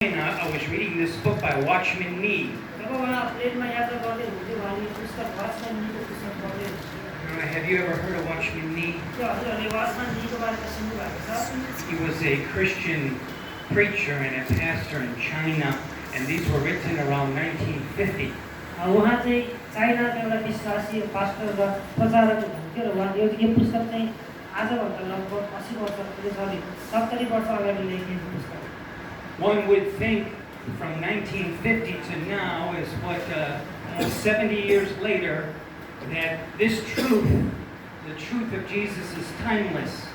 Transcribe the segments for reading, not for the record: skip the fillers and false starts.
I was reading this book by Watchman Nee. Have you ever heard of Watchman Nee? He was a Christian preacher and a pastor in China, and these were written around 1950. One would think from 1950 to now is what, 70 years later, that this truth, the truth of Jesus is timeless.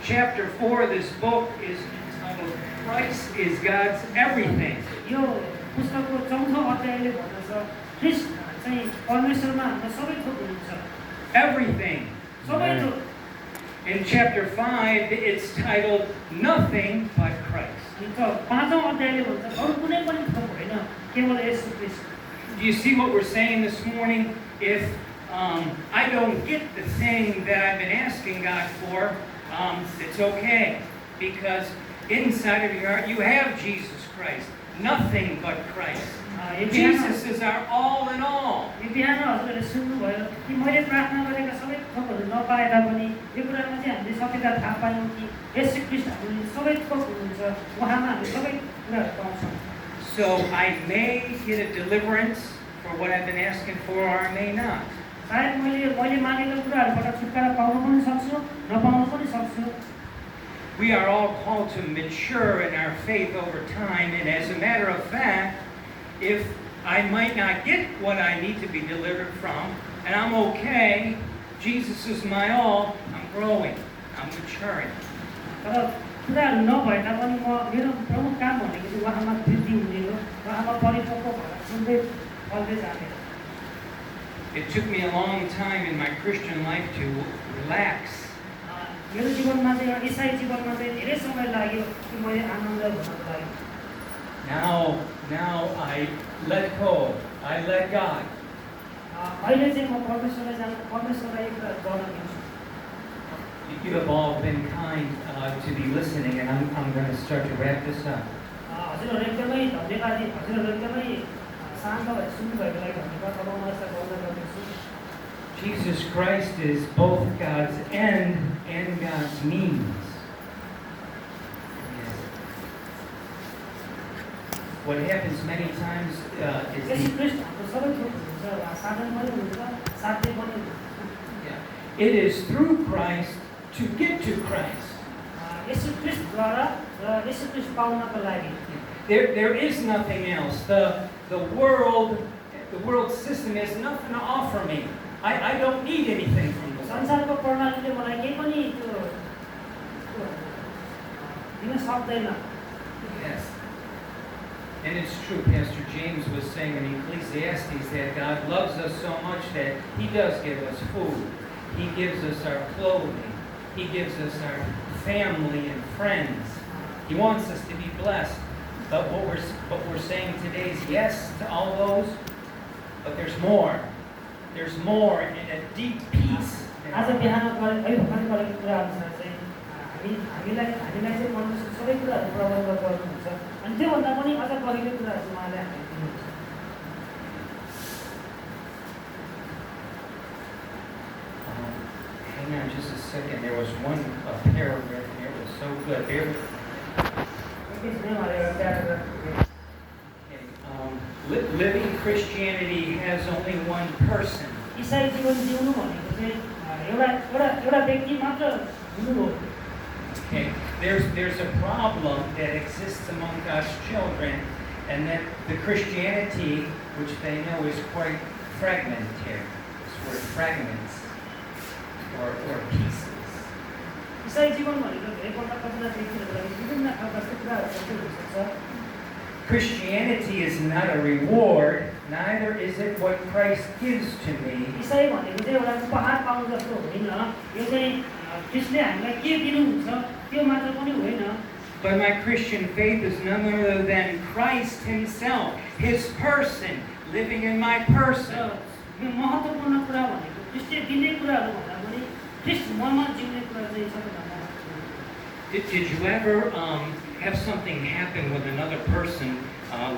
Chapter 4 of this book is entitled, Christ is God's Everything. Everything. In chapter 5, it's titled, Nothing but Christ. Do you see what we're saying this morning? If I don't get the thing that I've been asking God for, it's okay. Because inside of your heart, you have Jesus Christ. Nothing but Christ. Jesus is our all in all. So I may get a deliverance for what I've been asking for, or I may not. We are all called to mature in our faith over time, and as a matter of fact, if I might not get what I need to be delivered from, and I'm okay, Jesus is my all, I'm growing, I'm maturing. It took me a long time in my Christian life to relax. Now I let go. I let God. You have all been kind to be listening, and I'm going to start to wrap this up. Jesus Christ is both God's end and God's means. What happens many times it is through Christ to get to Christ. There is nothing else. The world system has nothing to offer me. I don't need anything from the world. Yes. And it's true, Pastor James was saying in Ecclesiastes that God loves us so much that He does give us food. He gives us our clothing. He gives us our family and friends. He wants us to be blessed. But what we're saying today is yes to all those, but there's more. There's more in a deep peace. Hang on just a second. There was one paragraph here. It was so good. Living Christianity has only one person. Okay. There's a problem that exists among God's children, and that the Christianity, which they know, is quite fragmented. This word fragments or pieces. Christianity is not a reward, neither is it what Christ gives to me. But my Christian faith is none other than Christ Himself, His person, living in my person. त्यसले दिने कुराहरू भन्दा पनि Christ mama जिउने कुरा चाहिँ सबैभन्दा Did you ever have something happen with another person,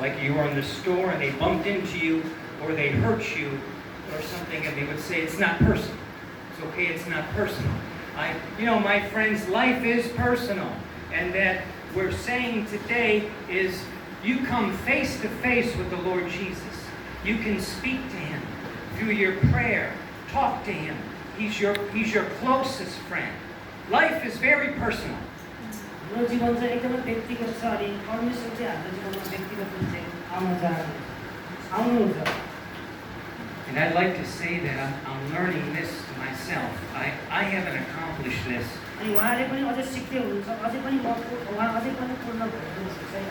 like you were in the store and they bumped into you, or they hurt you, or something, and they would say, it's not personal. It's okay, it's not personal. My friends, life is personal. And that we're saying today is you come face to face with the Lord Jesus. You can speak to Him through your prayer. Talk to Him. He's your closest friend. Life is very personal. हाम्रो जीवन चाहिँ एकदमै व्यक्तिगत छ अनि परमेश्वर चाहिँ हाम्रो जीवनमा व्यक्तिगत रूपमा चाहिँ आउनुहुन्छ. And I'd like to say that I'm learning this myself. I haven't accomplished this. अनि उहाँले पनि अझै सिक्दै हुनुहुन्छ, अझै पनि उहाँ अझै पनि पूर्ण भएको छैन.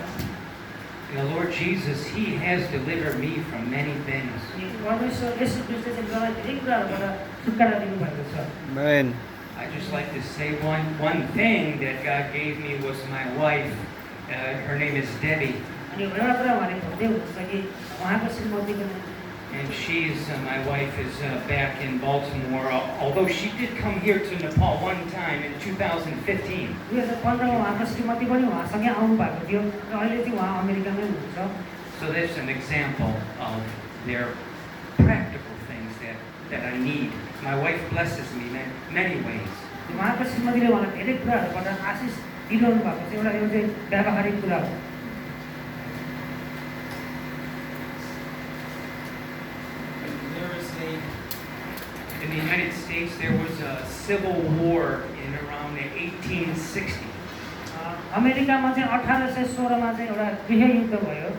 The Lord Jesus, He has delivered me from many things. परमेश्वर येशू ख्रीष्टले चाहिँ मलाई धेरै कुराहरूबाट छुटकारा दिनुभएको छ. Amen. I just like to say one thing that God gave me was my wife. Her name is Debbie. अनि एउटा कुरा उहाँले भन्दै हुनुहुन्छ कि उहाँको श्रीमतीको नाम And my wife is back in Baltimore, although she did come here to Nepal one time in 2015. 2015 मा उहाँको श्रीमती पनि उहाँसँगै आउनु भएको थियो र अहिले चाहिँ उहाँ अमेरिकामै हुनुहुन्छ. So that's an example of their practical things that I need. My wife blesses me in many ways. उहाँको श्रीमतीले उहाँलाई धेरै कुराहरूबाट आशिष दिइरहनु भएको छ. एउटा यो चाहिँ व्यावहारिक कुरा हो. In the United States, there was a civil war in around 1860. अमेरिकामा चाहिँ 1816 मा चाहिँ एउटा गृहयुद्ध भयो.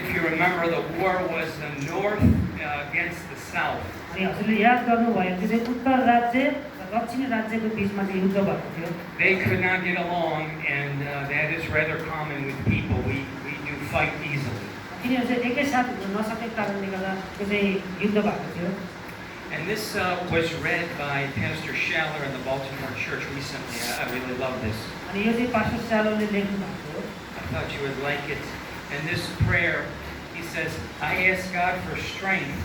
If you remember, the war was the North against the South. अनि हजुरले याद गर्नुभयो त्यो चाहिँ उत्तर राज्य र दक्षिणी राज्यको बीचमा चाहिँ युद्ध भएको थियो. They could not get along, and that is rather common with people. We do fight easily. तिनीहरू चाहिँ एकैसाथ हुन नसकेको कारणले गर्दा त्यो चाहिँ युद्ध भएको थियो. And this was read by Pastor Schaller in the Baltimore Church recently. I really love this. अनि यो चाहिँ पास्टर शालोले लेख्नु भएको हो. I thought you would like it. And this prayer, he says, I ask God for strength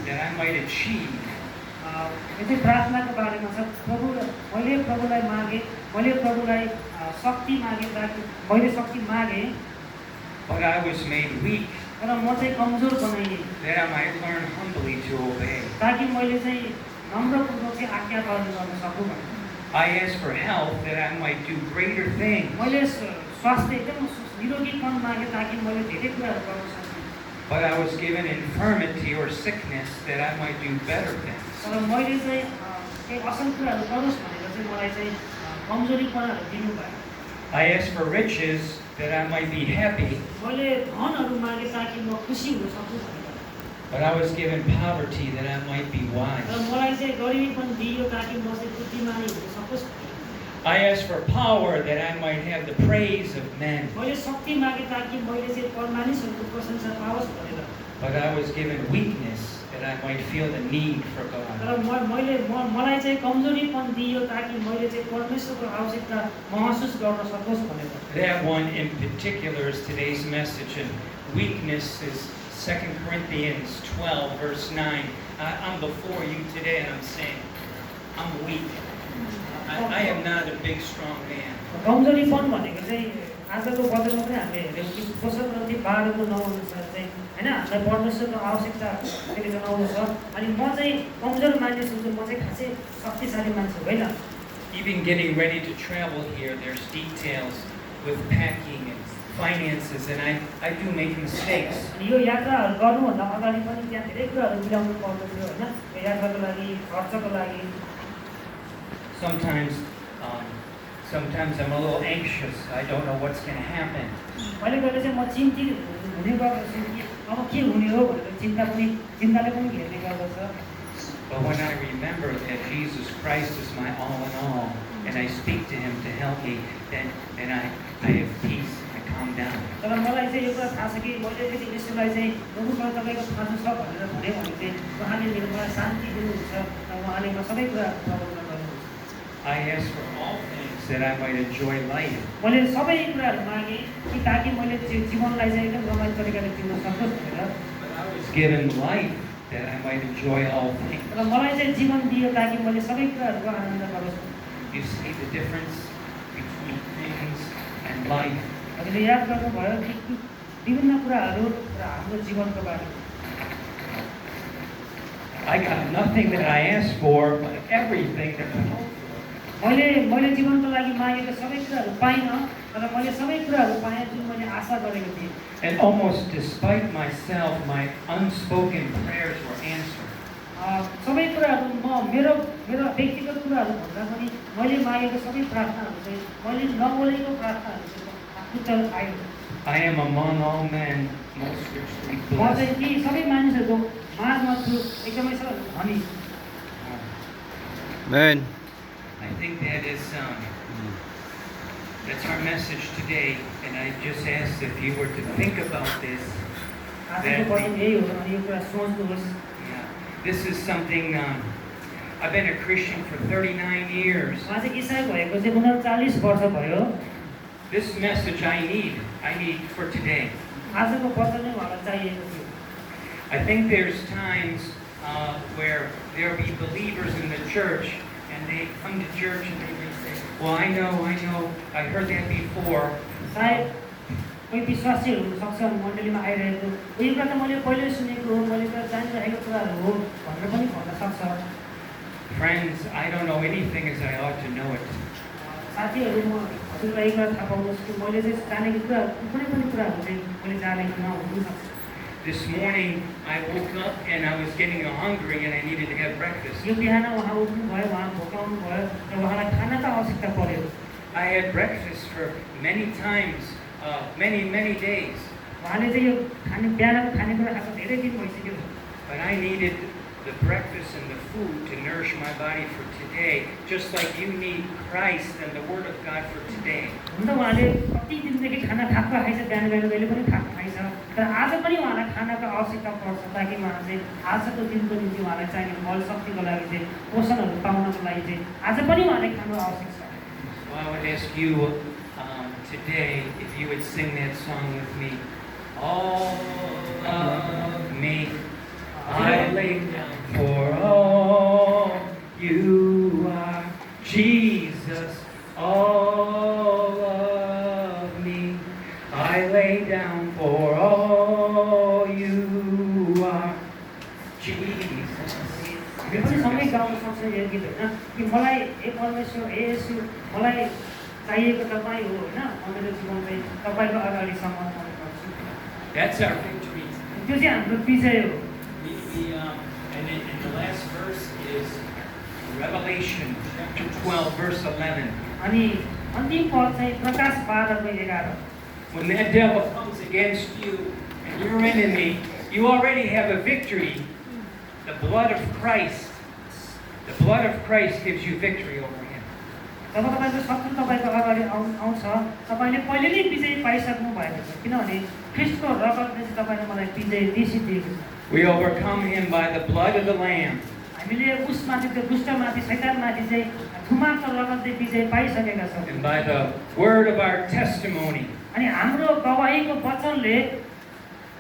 that I might achieve. यो चाहिँ प्रार्थनाको बारेमा छ. मैले प्रभुलाई शक्ति मागे ताकि मैले शक्ति मागे. But I was made weak, तर म चाहिँ कमजोर बनाइए. that I might learn humbly to obey. ताकि मैले चाहिँ नम्रपूर्वक चाहिँ आज्ञा पालन गर्न सकूँ भने. I ask for health that I might do greater things. मैले स्वास्थ्य एकदम निरोगीपन मागे ताकि मैले धेरै कुराहरू गर्न सकूँ. But I was given infirmity or sickness that I might do better things. तर मैले चाहिँ केही असल कुराहरू गरोस् भनेर चाहिँ मलाई चाहिँ कमजोरीपनाहरू दिनुभयो. I ask for riches that I might be happy. मैले धनहरू मागे ताकि म खुसी हुन सकूँ भनेर. But I was given poverty that I might be wise. तर मलाई चाहिँ गरिबीपन दिइयो ताकि म चाहिँ बुद्धिमानी हुन सकोस्. I ask for power that I might have the praise of men. मैले शक्ति मागे ताकि मैले चाहिँ मानिसहरूको प्रशंसा पाओस् भनेर. But I was given weakness that I might feel the need for God. तर मलाई चाहिँ कमजोरीपन दिइयो ताकि मैले चाहिँ परमेश्वरको आवश्यकता महसुस गर्न सकोस् भनेर. That one in particular is today's message, and weakness is 2 Corinthians 12, verse 9. I'm before you today and I'm saying, I'm weak. I am not a big, strong man. कमजोरीपन भनेको चाहिँ आजको वचनमा पनि हामीले हेर्यौँ कि पोषण ग्रन्थि 12 को 9 अनुसार चाहिँ हैन हामीलाई परमेश्वरको आवश्यकता त्यसले जनाउँछ. अनि म चाहिँ कमजोर मानिस हुन्छु, म चाहिँ खासै शक्तिशाली मान्छे होइन. Even getting ready to travel here, there's details with packing and finances, and I do make mistakes. अनि यो यात्राहरू गर्नुभन्दा अगाडि पनि त्यहाँ धेरै कुराहरू मिलाउनु पर्दथ्यो हैन. यो यात्राको लागि खर्चको लागि. Sometimes I'm a little anxious. I don't know what's going to happen. कहिले कहिले चाहिँ म चिन्तित हुने गर्दछु कि अब के हुने हो भनेर चिन्ताले पनि घेर्ने गर्दछ. But when I remember that Jesus Christ is my all in all, and I speak to Him to help me, then I have peace. I calm down. तर मलाई चाहिँ यो कुरा थाहा छ कि मैले यदि यसलाई चाहिँ प्रभुसँग तपाईँको थाहा छ भनेर भने चाहिँ उहाँले मलाई शान्ति दिनुहुन्छ र उहाँले म सबै कुरा प्रबन्धन गर्नुहुन्छ. I ask for all things that I might enjoy life. मैले सबै कुराहरू मागे कि ताकि मैले जीवनलाई चाहिँ एकदम रमाइलो तरिकाले जिउन सकोस् भनेर. But I was given life that I might enjoy all things. र मलाई चाहिँ जीवन दियो ताकि मैले सबै कुराहरूको आनन्द गरोस्। You see the difference between things and life. हामीले याद गर्नुभयो कि विभिन्न कुराहरू र हाम्रो जीवनको बारेमा। I got nothing that I asked for, but everything that I hoped for. मैले जीवनको लागि मागेको सबै कुराहरू पाइनँ, तर मैले सबै कुराहरू पाएँ जुन मैले आशा गरेको थिएँ। And almost despite myself, my unspoken prayers were answered. सबै कुराहरू मेरो व्यक्तिगत कुराहरू भन्दा पनि मैले मागेको सबै प्रार्थनाहरू चाहिँ मैले नबोलेको प्रार्थनाहरू चाहिँ उत्तर आयो। I am among all men most richly म blessed. चाहिँ ती सबै मानिसहरूको माझमा छु, एकदमै सबैभन्दा धनी। Amen. I think that's our message today, and I just ask if you were to think about this. आजको वचन यही हो अनि यो कुरा सोच्नुहोस्। Yeah, this is something. I've been a Christian for 39 years. म चाहिँ इसाई भएको चाहिँ 39 वर्ष भयो। This message I need for today. आजको वचन नै मलाई चाहिएको थियो। I think there's times where there'll be believers in the church, and they come to church and they may say, "Well, I know, I heard that before." सायद कोही विश्वासीहरू हुनसक्छ मण्डलीमा आइरहेको, यो कुरा त मैले पहिले सुनेको हो, मैले त जानिरहेको कुराहरू हो भनेर पनि भन्न सक्छ। Friends, I don't know anything as I ought to know it. साथीहरू, म हजुरलाई एक कुरा थाहा पाउनुहोस् कि मैले चाहिँ जानेको कुराहरू कुनै पनि कुराहरू चाहिँ मैले जानेको नहुनसक्छ। This morning I woke up and I was getting hungry and I needed to have breakfast. यो बिहान उहाँ उठ्नुभयो, उहाँ भोकाउनु भयो र उहाँलाई खानाको आवश्यकता पर्यो। I had breakfast for many times, many days. उहाँले चाहिँ यो बिहानको खानेकुरा खाएको धेरै दिन भइसक्यो। But I needed the breakfast and the food to nourish my body for today, just like you need Christ and the Word of God for today. हुन त उहाँले कति दिनदेखि खाना खाएको खाइछ, बिहान जहिले पनि खाएको खाइछ, तर आज पनि उहाँलाई खानाको आवश्यकता पर्छ ताकि उहाँ चाहिँ आजको दिनको निम्ति उहाँलाई चाहिने बल शक्तिको लागि चाहिँ पोषणहरू पाउनको लागि चाहिँ आज पनि उहाँले खानु आवश्यक छ। So I would ask you today if you would sing that song with me. All of me I lay down for all you are, Jesus. All of me I lay down for all you are, Jesus. यो पनि सँगै gown सक्छ यो गीत होइन कि मलाई हे परमेश्वर हे येशू मलाई चाहिएको तपाईँ हो होइन, म मेरो जीवन चाहिँ तपाईँको अगाडि समर्पण गर्छु। That's our victory. त्यो चाहिँ हाम्रो विजय हो। And the last verse is Revelation chapter 12, verse 11. अनि अन्तिम पद चाहिँ प्रकाश 12:11। When that devil comes against you and your enemy, you already have a victory. The blood of Christ gives you victory over him. जब तपाईँको शत्रु तपाईँको अगाडि आउँछ, तपाईँले पहिले नै विजय पाइसक्नु भएको छ, किनभने ख्रीष्टको रगतले चाहिँ तपाईँले मलाई विजय दिएको छ। We overcome him by the blood of the Lamb हामीले उसमाथि त्यो दुष्टमाथि शैतानमाथि चाहिँ थुमाको रगतले विजय पाइसकेका छौँ। and by the word of our testimony. अनि हाम्रो गवाहीको वचनले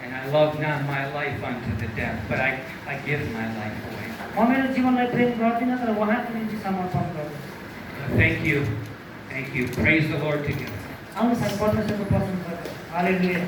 And I love not my life unto the death, but I give my life away. म मेरो जीवनलाई प्रेम गर्दिनँ तर उहाँको निम्ति समर्पण गर्छु। Thank you. Praise the Lord together. आउनुहोस् हामी परमेश्वरको प्रशंसा गरौँ। हालेलुया।